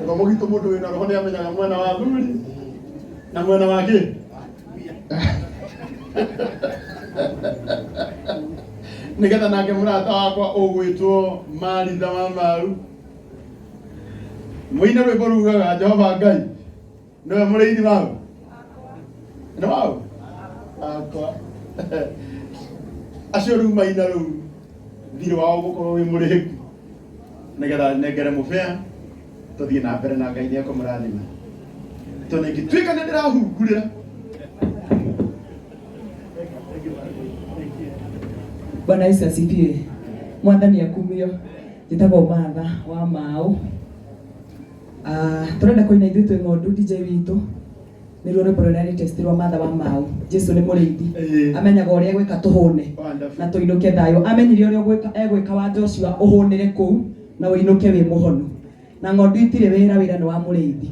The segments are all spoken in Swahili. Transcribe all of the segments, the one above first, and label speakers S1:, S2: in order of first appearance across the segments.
S1: Ngo mugito mundu wina roho ni amenyaga mwana wa thuri na mwana wake. Nigetha nake murata wakwa ugwitwo Maritha wa Mau. Muine rwimbo rugaga Jehova Ngai niwe mũrĩithi wao. Nĩ wao? Akwa. Acio rĩu maina rĩu thirĩ wao gũkorwo wĩ mũrĩku. Nigetha nengere mũbĩa tũthiĩ na mbere na Ngai nĩekũmũrathima. Tondũ ingĩtuĩka nĩ ndĩrahungurĩra
S2: Bwana Yesu asifiwe. Mwathani akumio njĩtagwo Martha wa Mau. Turenda kũina ithuĩ twĩ ng'ondu DJ witũ nĩruo rwĩmbo rũrĩa rĩtestirwo Martha wa Mau. Jesu nĩ mũrĩithi amenyaga ũrĩa egwĩka tũhũne na tũinũke thayũ. Amenyire ũrĩa egwĩka wa Joshua ũhũnĩre kũu na ũinũke wĩ mũhonu. Na ng'ondu itirĩ wĩra nĩ wa mũrĩithi.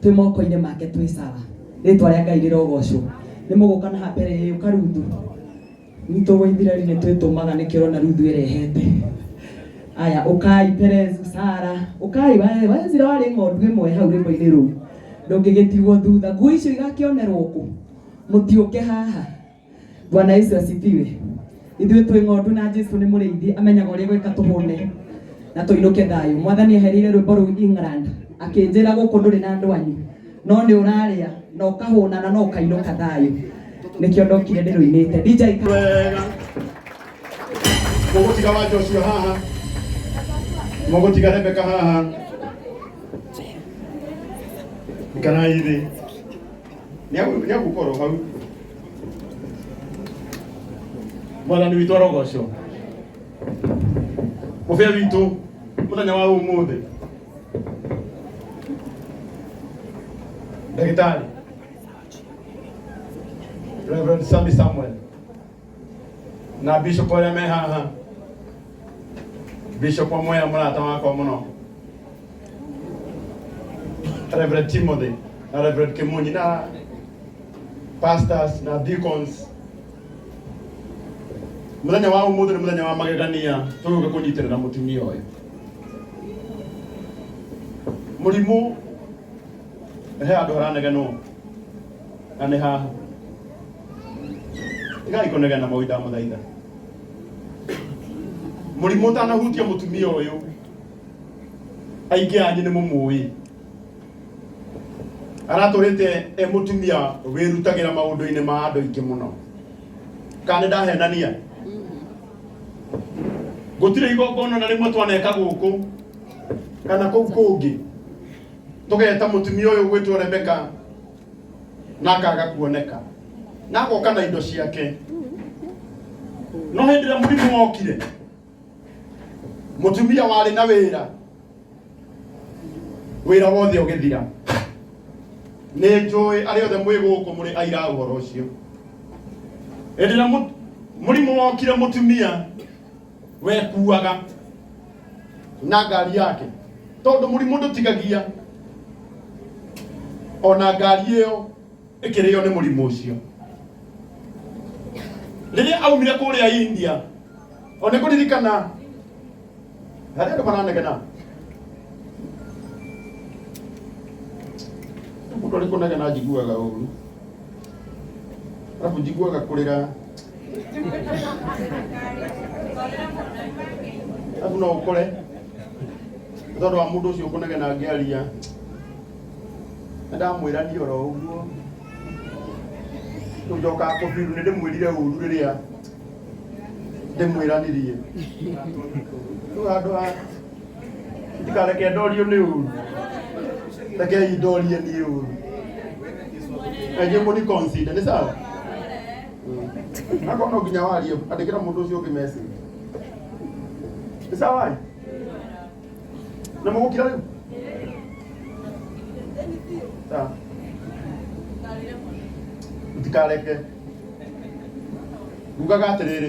S2: Twĩ moko-inĩ make twĩ sawa. Rĩtwa rĩa Ngai rĩrogocwo. Nĩ mũgũka na mbere ũkaruthu. Nito waithirari nĩ twĩtũmaga nĩkĩo ũrona ruthu ĩrehete. Aya ũkai Perez Sara ũkai wazira warĩ ng'ondu ĩmwe hau rĩmbo-inĩ rũu. Ndũngĩgĩtigwo thutha. Ngui icio igakĩonerwo kũ? Mũtiũke haha. Bwana Yesu asifiwe. Ithuĩ twĩ ng'ondu na Jesu nĩ mũrĩithi amenyaga ũrĩa gwĩka tũhũne na tũinũke thayũ. Mwathani ehereire rwĩmbo rũu England akĩnjĩra gũkũ ndũrĩ na andũ anyu no nĩ ũrarĩa na ũkahũna na no ũkainũka thayũ. Nikio ndokire ndĩrũinĩte DJ
S1: wega mũgũtiga wa Joshua haha mũgũtiga Rebeka haha kana hivi nĩ agũkorwo hau Mwathani witũ arogocwo. Mũbĩa witũ mũthenya wa ũmũthĩ ndagĩtarĩ Reverend Sammy Samuel na Bishop ũrĩa me haha, Bishop Mweya mũrata wakwa mũno, Reverend Timothy na Reverend Kimunyi na pastors na deacons. Mũthenya wa ũmũthĩ nĩ mũthenya wa magegania tũgũka kũnyitĩrĩra mũtumia ũyũ. Mũrimũ he andũ aranegenwo na nĩ haha igai konegana mawida mũthaitha. Mũrimũ ũtanahutia mũtumia ũyũ aingĩ anyu nĩ mũmũĩ. Aratũrĩte mũtumia wĩrutagĩra maũndũ-inĩ ma andũ aingĩ mũno. Kana ndahenania gũtirĩ igongona na rĩmwe twaneka gũkũ kana kũu kũngĩ tũgeta mũtumia ũyũ gwĩtwo Rebeka na akaga kuoneka na agoka na indo ciake. No hĩndĩ ĩrĩa mũrimũ wokire mũtumia warĩ na wĩra wothe ũgĩthira. Nĩ njũĩ arĩa othe mwĩ gũkũ mũrĩ aira ũhoro ũcio. Hĩndĩ ĩrĩa mũrimũ wokire mũtumia wekuaga na ngari yake, tondũ mũrimũ ndũtigagia ona ngari ĩyo ĩkĩrĩo nĩ mũrimũ ũcio. Rĩrĩa aumire kũrĩa India ona kũririkana harĩa andũ maranegena mũndũ arĩ kũnegena njiguaga ũru arabu njiguaga kũrĩra arabu no ũkore tondũ wa mũndũ ũcio kũnegena ngĩaria ndamwĩrania oro ũguo njoka kũbiru nĩ ndĩmwĩrire ũru rĩrĩa ndĩmwĩranirie andũ a ndikareke ndorio nĩ ũru rekei ndorie niĩ ũru mũni consider nĩ sawa nakona no nginya warie andĩkĩra mũndũ ũcio ũngĩ message nĩ sawa na mũgũkira rĩu sawa ndikareke ngugaga atĩrĩrĩ